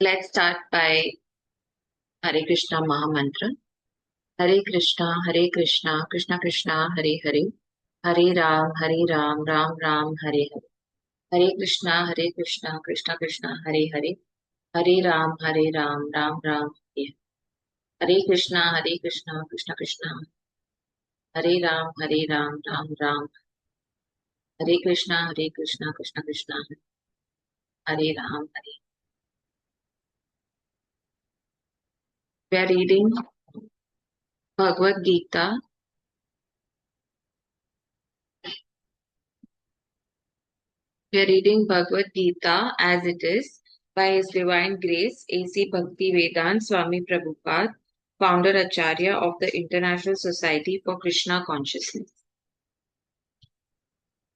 Let's start by Hare Krishna Maha Mantra. Hare Krishna, Krishna Krishna, Hare Hare, Hare Ram, Ram Ram, Hare Hare. Hare Krishna, Krishna Krishna, Hare Hare, Hare Ram, Ram Ram, Hare Hare. Hare Krishna, Krishna Krishna, Hare Ram, Ram Ram. Hare Krishna, Krishna Krishna, Hare Ram, Hare. We are reading Bhagwat Geeta. We are reading Bhagwat Geeta as it is by His Divine Grace A.C. Bhaktivedanta Swami Prabhupada, founder Acharya of the International Society for Krishna Consciousness.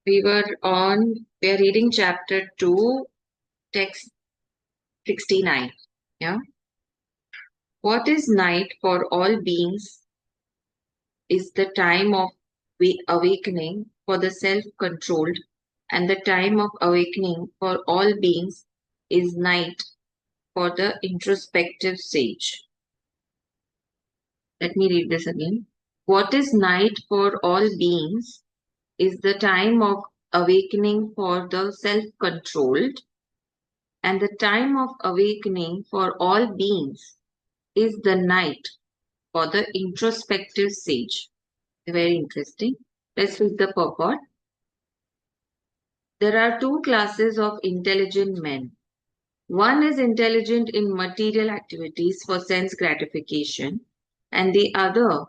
We are reading chapter 2, text 69. Yeah. What is night for all beings is the time of awakening for the self-controlled, and the time of awakening for all beings is night for the introspective sage. Let me read this again. What is night for all beings is the time of awakening for the self-controlled, and the time of awakening for all beings is the night for the introspective sage. Very interesting. Let's read the purport. There are two classes of intelligent men. One is intelligent in material activities for sense gratification, and the other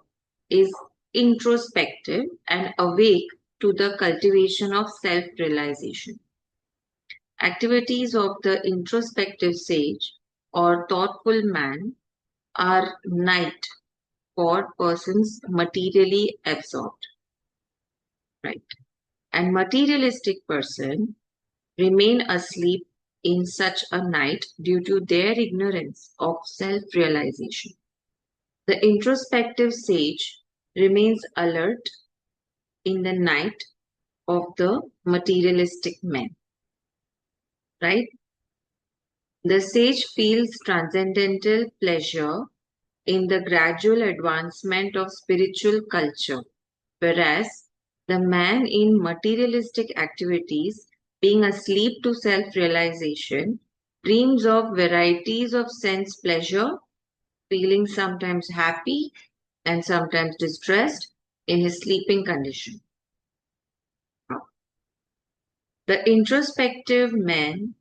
is introspective and awake to the cultivation of self-realization. Activities of the introspective sage or thoughtful man are night for persons materially absorbed, right? And materialistic person remain asleep in such a night due to their ignorance of self-realization. The introspective sage remains alert in the night of the materialistic man, right? The sage feels transcendental pleasure in the gradual advancement of spiritual culture, whereas the man in materialistic activities, being asleep to self-realization, dreams of varieties of sense pleasure, feeling sometimes happy and sometimes distressed in his sleeping condition. The introspective man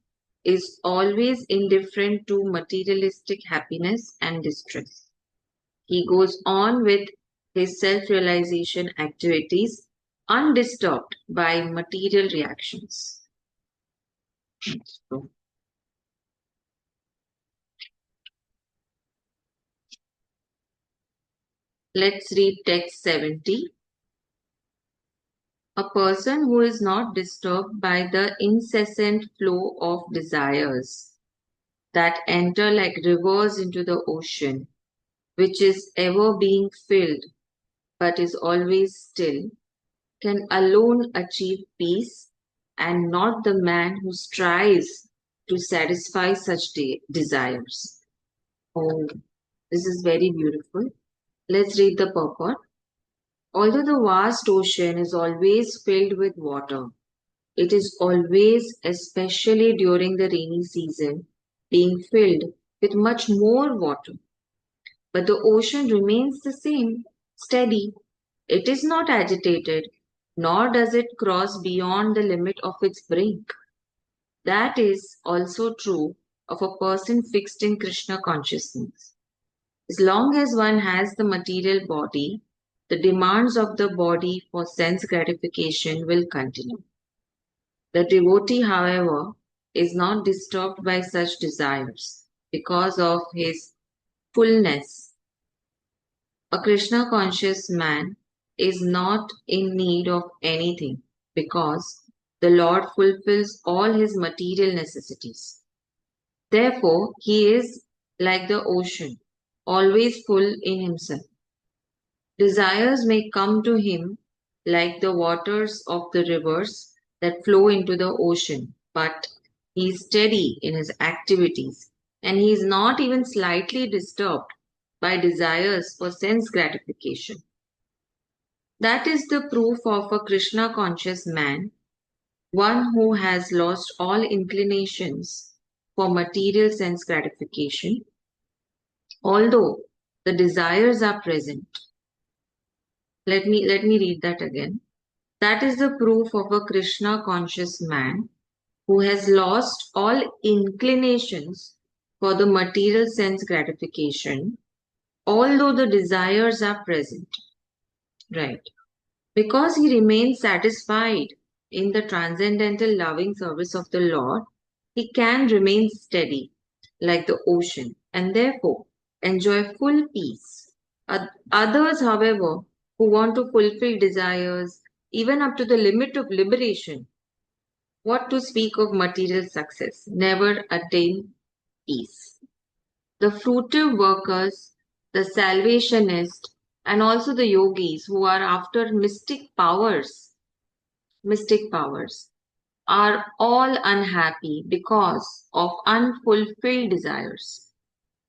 is always indifferent to materialistic happiness and distress. He goes on with his self-realization activities undisturbed by material reactions. So, let's read text 70. A person who is not disturbed by the incessant flow of desires that enter like rivers into the ocean, which is ever being filled but is always still, can alone achieve peace, and not the man who strives to satisfy such desires. Oh, this is very beautiful. Let's read the purport. Although the vast ocean is always filled with water, it is always, especially during the rainy season, being filled with much more water. But the ocean remains the same, steady. It is not agitated, nor does it cross beyond the limit of its brink. That is also true of a person fixed in Krishna consciousness. As long as one has the material body, the demands of the body for sense gratification will continue. The devotee, however, is not disturbed by such desires because of his fullness. A Krishna conscious man is not in need of anything because the Lord fulfills all his material necessities. Therefore, he is like the ocean, always full in himself. Desires may come to him like the waters of the rivers that flow into the ocean, but he is steady in his activities and he is not even slightly disturbed by desires for sense gratification. That is the proof of a Krishna conscious man, one who has lost all inclinations for material sense gratification, although the desires are present. Let me read that again. That is the proof of a Krishna conscious man who has lost all inclinations for the material sense gratification, although the desires are present. Right. Because he remains satisfied in the transcendental loving service of the Lord, he can remain steady like the ocean and therefore enjoy full peace. Others, however, who want to fulfill desires even up to the limit of liberation, what to speak of material success, never attain peace. The fruitive workers, the salvationists, and also the yogis who are after mystic powers, are all unhappy because of unfulfilled desires.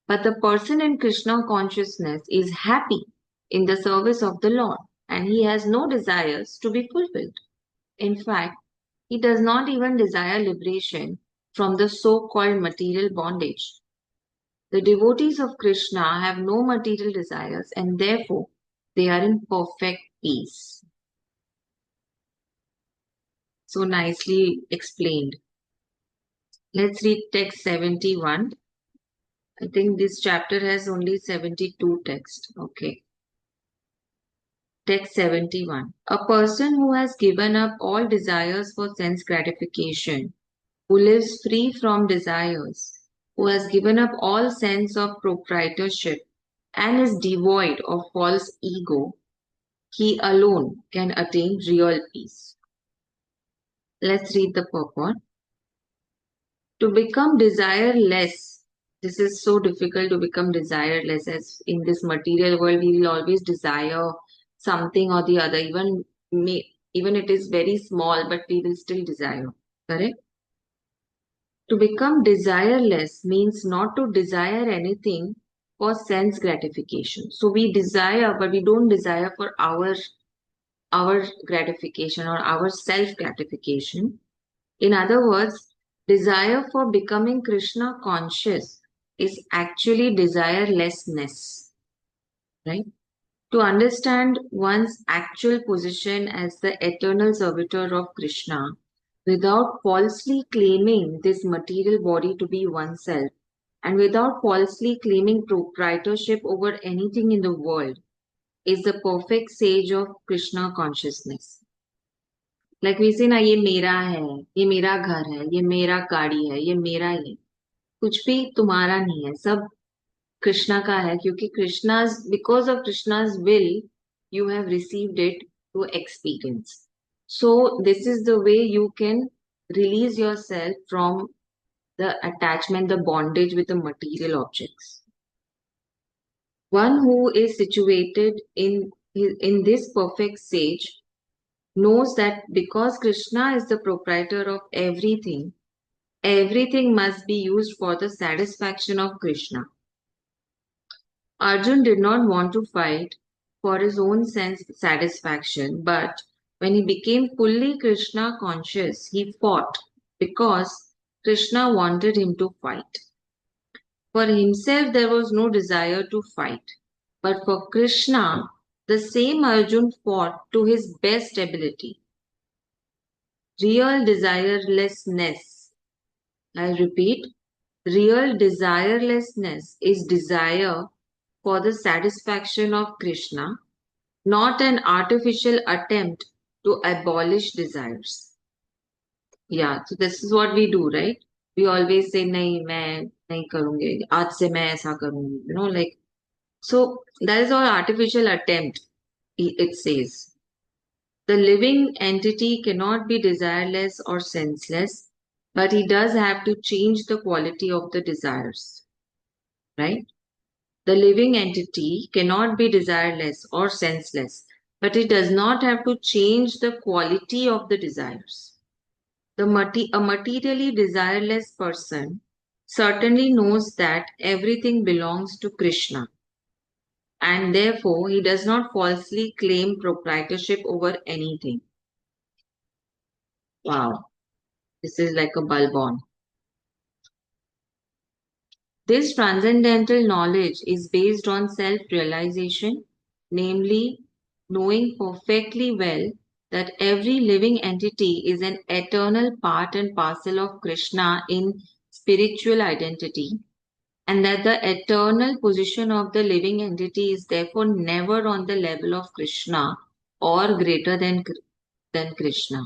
But the person in Krishna consciousness is happy in the service of the Lord and he has no desires to be fulfilled. In fact, he does not even desire liberation from the so called material bondage. The devotees of Krishna have no material desires and therefore they are in perfect peace. So nicely explained. Let's read text 71. I think this chapter has only 72 texts. Okay. Text 71. A person who has given up all desires for sense gratification, who lives free from desires, who has given up all sense of proprietorship and is devoid of false ego, he alone can attain real peace. Let's read the purport. To become desireless, this is so difficult to become desireless, as in this material world we will always desire something or the other, even it is very small, but we will still desire. Correct? To become desireless means not to desire anything for sense gratification. So we desire, but we don't desire for our gratification or our self gratification. In other words, desire for becoming Krishna conscious is actually desirelessness, right? To understand one's actual position as the eternal servitor of Krishna without falsely claiming this material body to be oneself and without falsely claiming proprietorship over anything in the world is the perfect sage of Krishna consciousness. Like we say ना ये मेरा है, ये मेरा घर है, ये मेरा गाड़ी है, ये मेरा ये कुछ भी तुम्हारा नहीं है, सब कृष्णा का है क्योंकि कृष्णा's because of Krishna's will you have received it to experience. So this is the way you can release yourself from the attachment, the bondage with the material objects. One who is situated in this perfect sage knows that because Krishna is the proprietor of everything, everything must be used for the satisfaction of Krishna. Arjun did not want to fight for his own sense satisfaction, but when he became fully Krishna conscious, he fought because Krishna wanted him to fight. For himself, there was no desire to fight, but for Krishna, the same Arjun fought to his best ability. Real desirelessness, I repeat, real desirelessness is desire for the satisfaction of Krishna, not an artificial attempt to abolish desires. Yeah, so this is what we do, right? We always say, नहीं मैं नहीं करूँगी, आज से मैं ऐसा करूँगी, like. So that is all artificial attempt, it says. The living entity cannot be desireless or senseless, but he does have to change the quality of the desires, right? The living entity cannot be desireless or senseless, but it does not have to change the quality of the desires. A materially desireless person certainly knows that everything belongs to Krishna, and therefore he does not falsely claim proprietorship over anything. Wow, this is like a bulb on. This transcendental knowledge is based on self-realization, namely knowing perfectly well that every living entity is an eternal part and parcel of Krishna in spiritual identity, and that the eternal position of the living entity is therefore never on the level of Krishna or greater than Krishna.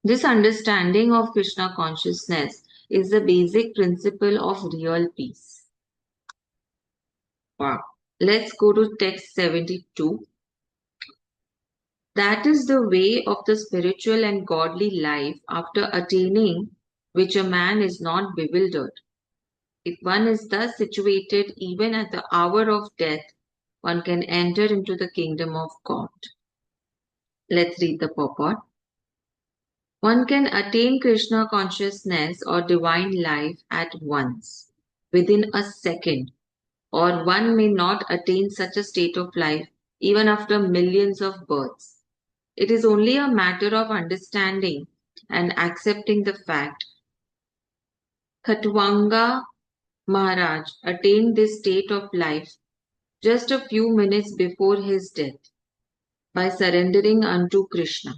This understanding of Krishna consciousness is the basic principle of real peace. Wow. Let's go to text 72. That is the way of the spiritual and godly life after attaining which a man is not bewildered. If one is thus situated, even at the hour of death, one can enter into the kingdom of God. Let's read the purport. One can attain Krishna consciousness or divine life at once, within a second, or one may not attain such a state of life even after millions of births. It is only a matter of understanding and accepting the fact. Khatwanga Maharaj attained this state of life just a few minutes before his death by surrendering unto Krishna.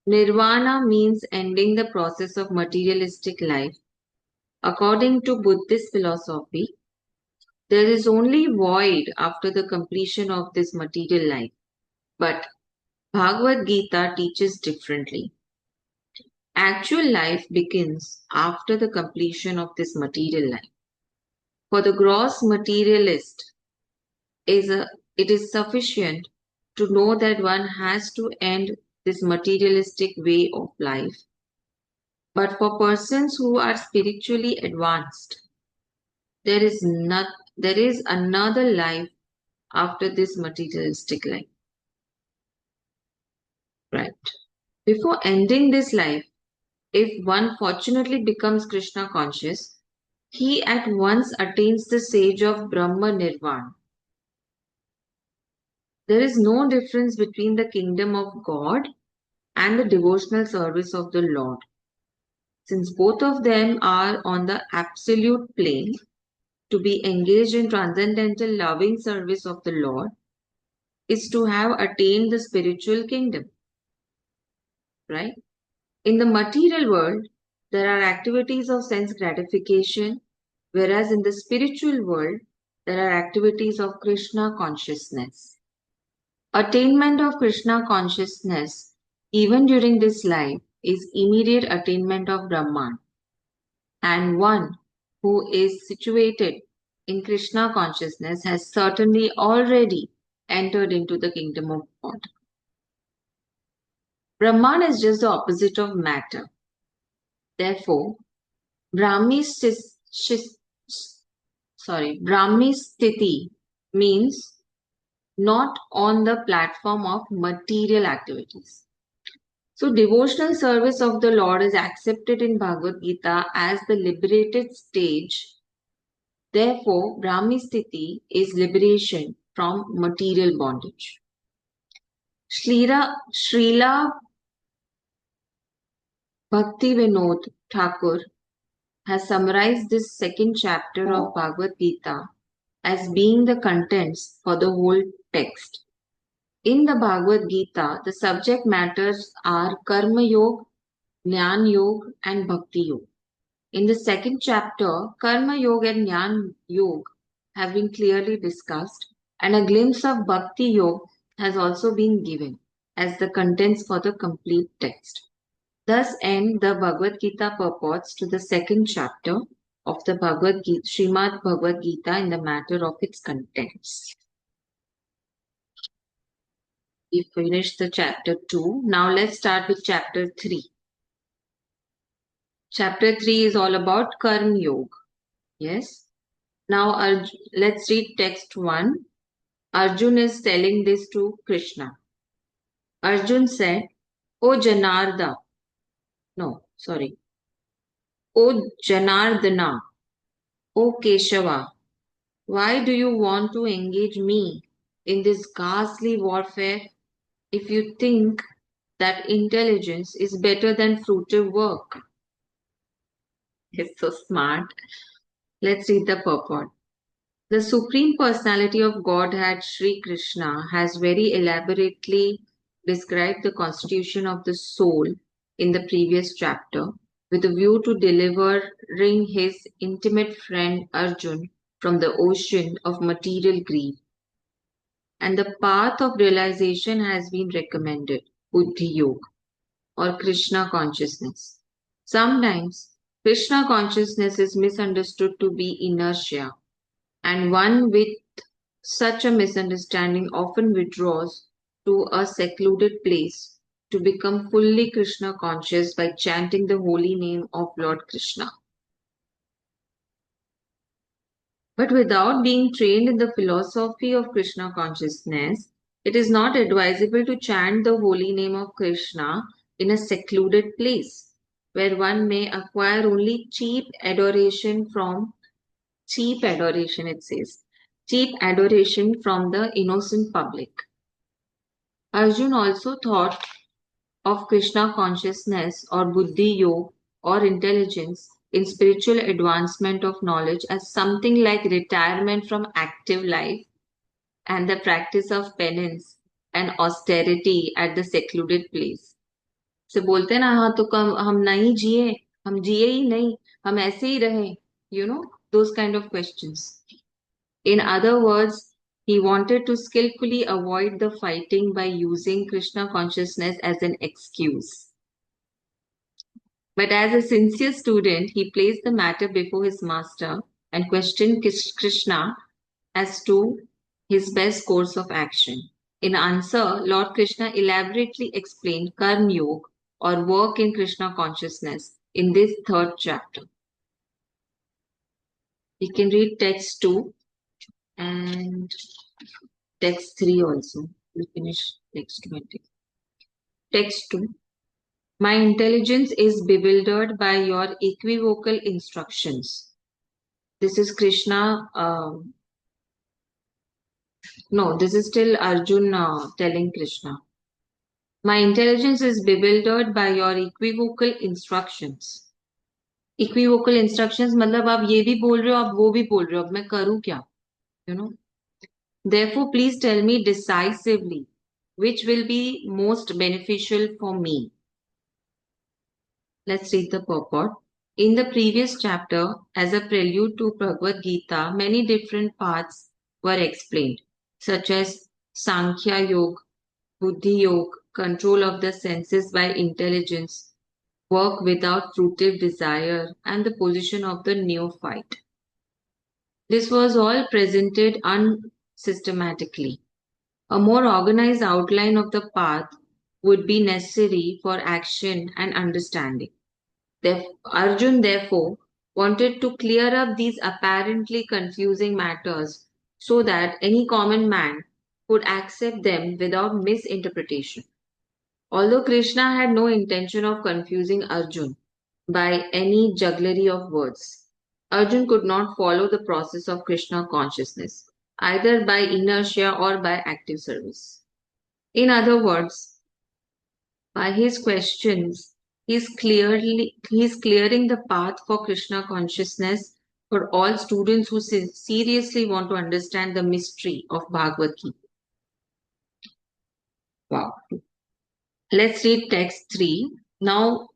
Nirvana means ending the process of materialistic life. According to Buddhist philosophy, there is only void after the completion of this material life. But Bhagwat Geeta teaches differently. Actual life begins after the completion of this material life. For the gross materialist, it is sufficient to know that one has to end this materialistic way of life. But for persons who are spiritually advanced, there is another life after this materialistic life. Right. Before ending this life, if one fortunately becomes Krishna conscious, he at once attains the stage of Brahma Nirvana. There is no difference between the kingdom of God and the devotional service of the Lord. Since both of them are on the absolute plane, to be engaged in transcendental loving service of the Lord is to have attained the spiritual kingdom. Right? In the material world, there are activities of sense gratification, whereas in the spiritual world, there are activities of Krishna consciousness. Attainment of Krishna consciousness, even during this life, is immediate attainment of Brahman. And one who is situated in Krishna consciousness has certainly already entered into the kingdom of God. Brahman is just the opposite of matter. Therefore, Brahmi Sthiti means not on the platform of material activities. So, devotional service of the Lord is accepted in Bhagavad Gita as the liberated stage. Therefore, Brahmi Sthiti is liberation from material bondage. Srila Bhakti Vinod Thakur has summarized this second chapter of Bhagavad Gita as being the contents for the whole text. In the Bhagavad Gita, the subject matters are Karma Yoga, Jnana Yoga, and Bhakti Yoga. In the second chapter, Karma Yoga and Jnana Yoga have been clearly discussed, and a glimpse of Bhakti Yoga has also been given as the contents for the complete text. Thus end the Bhagavad Gita purports to the second chapter of the Bhagavad Gita, Srimad Bhagavad Gita in the matter of its contents. We finished the chapter 2. Now let's start with chapter 3. Chapter 3 is all about Karma Yoga. Yes. Now let's read text 1. Arjun is telling this to Krishna. Arjun said, O Janarda. No, sorry. O Janardana, O Keshava, why do you want to engage me in this ghastly warfare if you think that intelligence is better than fruitive work? It's so smart. Let's read the purport. The Supreme Personality of Godhead, Sri Krishna, has very elaborately described the constitution of the soul in the previous chapter with a view to delivering his intimate friend Arjun from the ocean of material greed. And the path of realization has been recommended, Buddhi Yoga or Krishna consciousness. Sometimes Krishna consciousness is misunderstood to be inertia, and one with such a misunderstanding often withdraws to a secluded place to become fully Krishna conscious by chanting the holy name of Lord Krishna. But without being trained in the philosophy of Krishna consciousness, it is not advisable to chant the holy name of Krishna in a secluded place where one may acquire only cheap adoration, it says, cheap adoration from the innocent public. Arjun also thought of Krishna consciousness or Buddhi Yoga or intelligence in spiritual advancement of knowledge as something like retirement from active life and the practice of penance and austerity at the secluded place. से बोलते हैं ना हाँ तो कम हम नहीं जिए हम जिए ही नहीं हम ऐसे ही रहे you know those kind of questions. In other words, he wanted to skillfully avoid the fighting by using Krishna consciousness as an excuse. But as a sincere student, he placed the matter before his master and questioned Krishna as to his best course of action. In answer, Lord Krishna elaborately explained Karma Yoga or work in Krishna consciousness in this third chapter. We can read text 2 and text 3 also. We finish text 20. Text 2. My intelligence is bewildered by your equivocal instructions. This is Krishna. No, this is still Arjun telling Krishna. My intelligence is bewildered by your equivocal instructions. Equivocal instructions मतलब आप ये भी बोल रहे हो आप वो भी बोल रहे हो अब मैं करूँ क्या? You know. Therefore, please tell me decisively which will be most beneficial for me. Let's read the purport. In the previous chapter, as a prelude to Bhagwat Geeta, many different paths were explained, such as Sankhya Yoga, Buddhi Yoga, control of the senses by intelligence, work without fruitive desire, and the position of the neophyte. This was all presented unsystematically. A more organized outline of the path would be necessary for action and understanding. Arjun therefore wanted to clear up these apparently confusing matters so that any common man could accept them without misinterpretation. Although Krishna had no intention of confusing Arjun by any jugglery of words, Arjun could not follow the process of Krishna consciousness, either by inertia or by active service. In other words, by his questions, he's clearing the path for Krishna consciousness for all students who seriously want to understand the mystery of Bhagavad Gita. Wow. Let's read text 3. Now,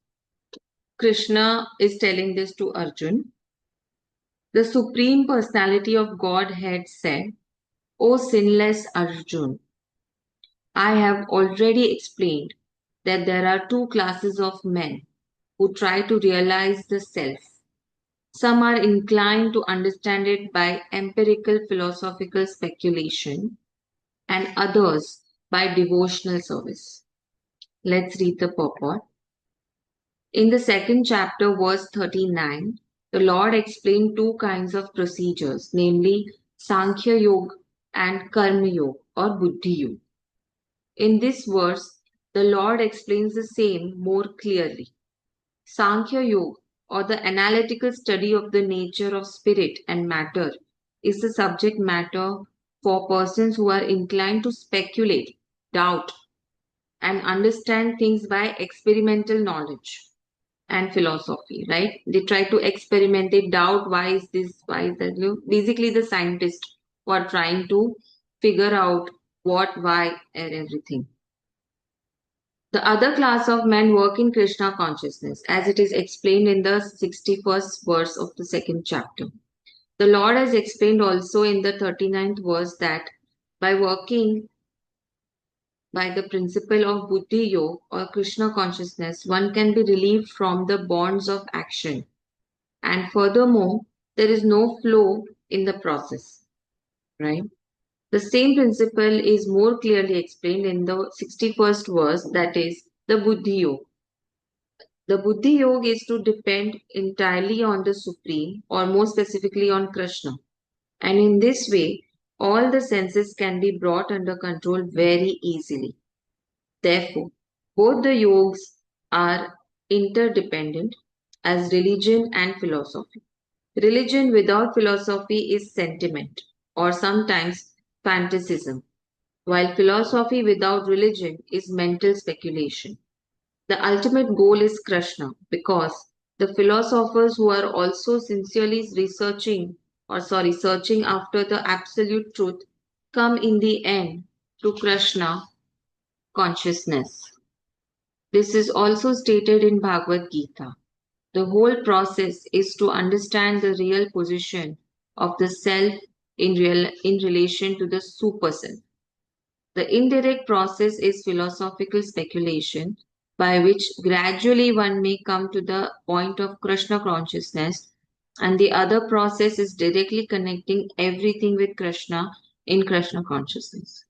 Krishna is telling this to Arjun. The Supreme Personality of Godhead said, O sinless Arjun, I have already explained that there are two classes of men who try to realize the self. Some are inclined to understand it by empirical philosophical speculation, and others by devotional service. Let's read the purport. In the second chapter, verse 39, the Lord explained two kinds of procedures, namely Sankhya Yoga and Karma Yoga or Buddhi Yoga. In this verse, the Lord explains the same more clearly. Sankhya Yoga or the analytical study of the nature of spirit and matter is the subject matter for persons who are inclined to speculate, doubt, and understand things by experimental knowledge and philosophy, right? They try to experiment, they doubt why is this, why is that. Basically, the scientists who are trying to figure out what, why, and everything. The other class of men work in Krishna consciousness, as it is explained in the 61st verse of the second chapter. The Lord has explained also in the 39th verse that by working by the principle of Buddhi Yoga or Krishna consciousness, one can be relieved from the bonds of action. And furthermore, there is no flow in the process, right? The same principle is more clearly explained in the 61st verse, that is the Buddhi Yoga. The Buddhi Yoga is to depend entirely on the Supreme, or more specifically on Krishna. And in this way, all the senses can be brought under control very easily. Therefore, both the yogas are interdependent as religion and philosophy. Religion without philosophy is sentiment or sometimes fantasism, while philosophy without religion is mental speculation. The ultimate goal is Krishna because the philosophers who are also sincerely searching after the absolute truth come in the end to Krishna consciousness. This is also stated in Bhagwat Geeta. The whole process is to understand the real position of the self in relation to the superself. The indirect process is philosophical speculation by which gradually one may come to the point of Krishna consciousness, and the other process is directly connecting everything with Krishna in Krishna consciousness.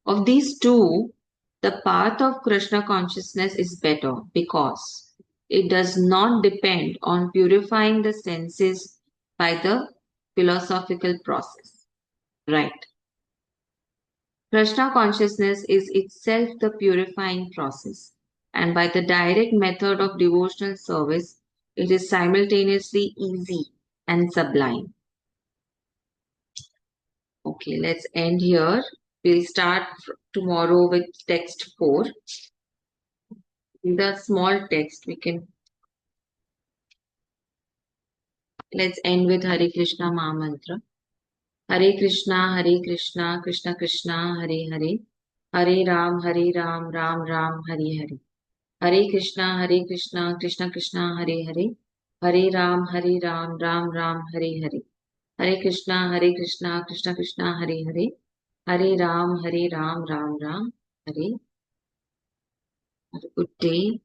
Of these two, the path of Krishna consciousness is better because it does not depend on purifying the senses by the philosophical process. Right. Krishna consciousness is itself the purifying process, and by the direct method of devotional service, it is simultaneously easy and sublime. Okay, let's end here. We'll start tomorrow with text 4. In the small text, let's end with Hare Krishna Maha Mantra. Hare Krishna, Krishna Krishna, Hare Hare. Hare Ram, Ram Ram, Hare Hare. Hare Krishna, Krishna Krishna, Hare Hare. Hare Ram, Ram Ram, Hare Hare. Hare Krishna, Krishna Krishna, Hare Hare. Hare Ram, Ram Ram, Hare. Have a good day.